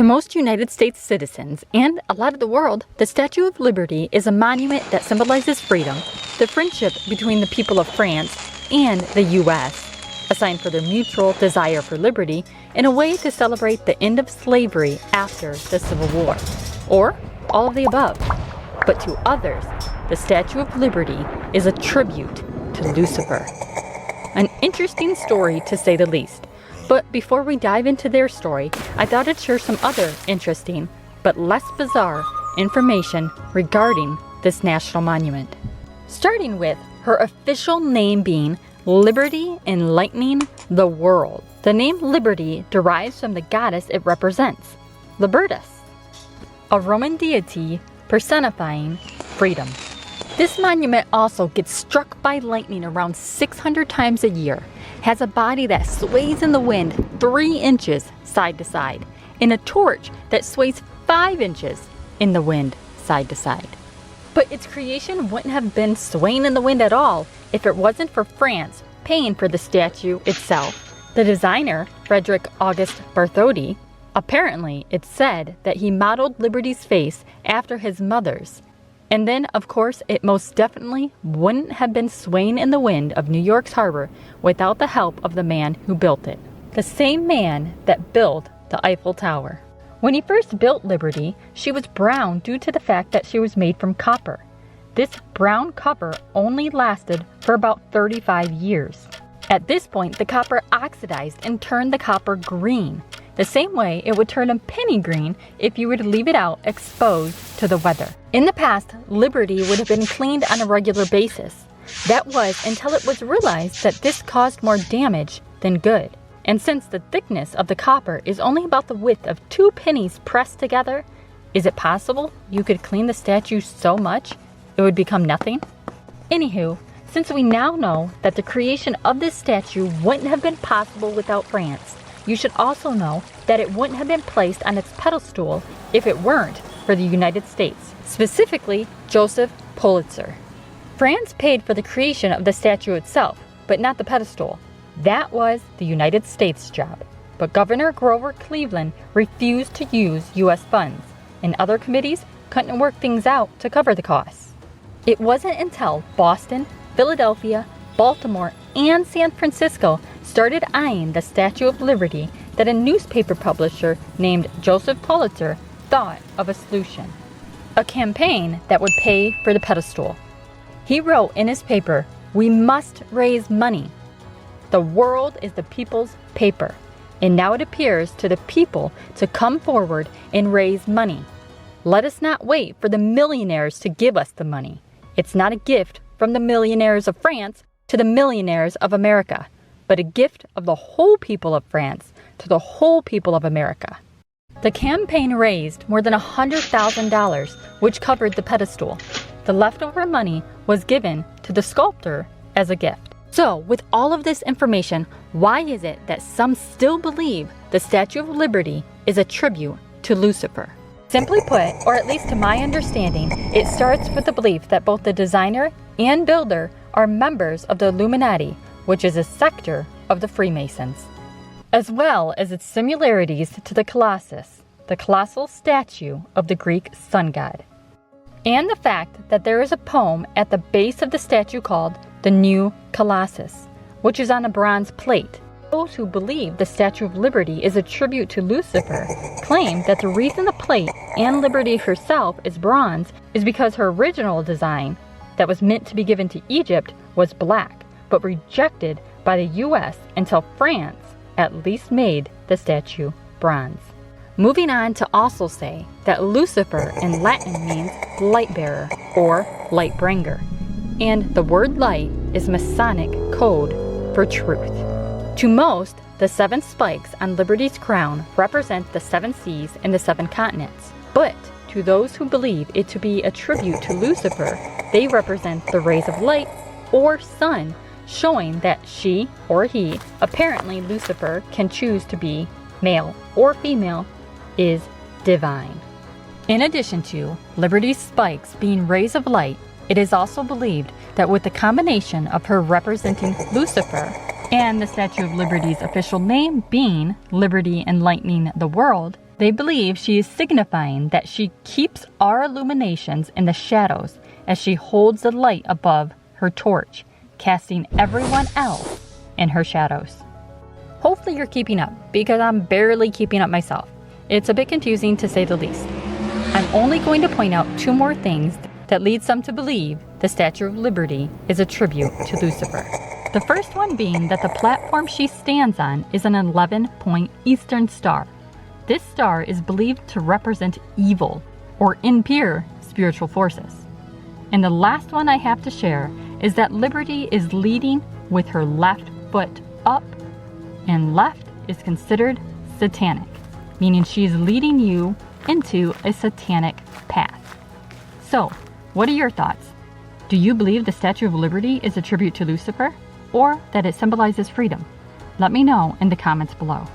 To most United States citizens, and a lot of the world, the Statue of Liberty is a monument that symbolizes freedom, the friendship between the people of France and the U.S., a sign for their mutual desire for liberty, and a way to celebrate the end of slavery after the Civil War. Or all of the above. But to others, the Statue of Liberty is a tribute to Lucifer. An interesting story to say the least. But before we dive into their story, I thought I'd share some other interesting, but less bizarre, information regarding this national monument. Starting with her official name being Liberty Enlightening the World. The name Liberty derives from the goddess it represents, Libertas, a Roman deity personifying freedom. This monument also gets struck by lightning around 600 times a year, has a body that sways in the wind 3 inches side to side, and a torch that sways 5 inches in the wind side to side. But its creation wouldn't have been swaying in the wind at all if it wasn't for France paying for the statue itself. The designer, Frederick August Bartholdi, apparently it's said that he modeled Liberty's face after his mother's. And then, of course, it most definitely wouldn't have been swaying in the wind of New York's harbor without the help of the man who built it. The same man that built the Eiffel Tower. When he first built Liberty, she was brown due to the fact that she was made from copper. This brown copper only lasted for about 35 years. At this point, the copper oxidized and turned the copper green, the same way it would turn a penny green if you were to leave it out exposed to the weather. In the past, Liberty would have been cleaned on a regular basis. That was until it was realized that this caused more damage than good. And since the thickness of the copper is only about the width of 2 pennies pressed together, is it possible you could clean the statue so much it would become nothing? Anywho, since we now know that the creation of this statue wouldn't have been possible without France, you should also know that it wouldn't have been placed on its pedestal if it weren't for the United States, specifically Joseph Pulitzer. France paid for the creation of the statue itself, but not the pedestal. That was the United States' job. But Governor Grover Cleveland refused to use U.S. funds, and other committees couldn't work things out to cover the costs. It wasn't until Boston, Philadelphia, Baltimore, and San Francisco started eyeing the Statue of Liberty that a newspaper publisher named Joseph Pulitzer thought of a solution. A campaign that would pay for the pedestal. He wrote in his paper, "We must raise money. The world is the people's paper, and now it appears to the people to come forward and raise money. Let us not wait for the millionaires to give us the money. It's not a gift from the millionaires of France to the millionaires of America, but a gift of the whole people of France to the whole people of America." The campaign raised more than $100,000, which covered the pedestal. The leftover money was given to the sculptor as a gift. So, with all of this information, why is it that some still believe the Statue of Liberty is a tribute to Lucifer? Simply put, or at least to my understanding, it starts with the belief that both the designer and builder are members of the Illuminati, which is a sector of the Freemasons, as well as its similarities to the Colossus, the colossal statue of the Greek sun god, and the fact that there is a poem at the base of the statue called the New Colossus, which is on a bronze plate. Those who believe the Statue of Liberty is a tribute to Lucifer claim that the reason the plate and Liberty herself is bronze is because her original design, that was meant to be given to Egypt, was black, but rejected by the U.S. until France at least made the statue bronze. Moving on to also say that Lucifer in Latin means light bearer or light bringer, and the word light is Masonic code for truth. To most, the 7 spikes on Liberty's crown represent the 7 seas and the 7 continents, but to those who believe it to be a tribute to Lucifer, they represent the rays of light or sun, showing that she or he, apparently Lucifer can choose to be male or female, is divine. In addition to Liberty's spikes being rays of light, it is also believed that with the combination of her representing Lucifer and the Statue of Liberty's official name being Liberty Enlightening the World, They believe she is signifying that she keeps our illuminations in the shadows as she holds the light above her torch, casting everyone else in her shadows. Hopefully you're keeping up, because I'm barely keeping up myself. It's a bit confusing to say the least. I'm only going to point out 2 more things that lead some to believe the Statue of Liberty is a tribute to Lucifer. The first one being that the platform she stands on is an 11-point eastern star. This star is believed to represent evil or impure spiritual forces. And the last one I have to share is that Liberty is leading with her left foot up, and left is considered satanic, meaning she is leading you into a satanic path. So, what are your thoughts? Do you believe the Statue of Liberty is a tribute to Lucifer, or that it symbolizes freedom? Let me know in the comments below.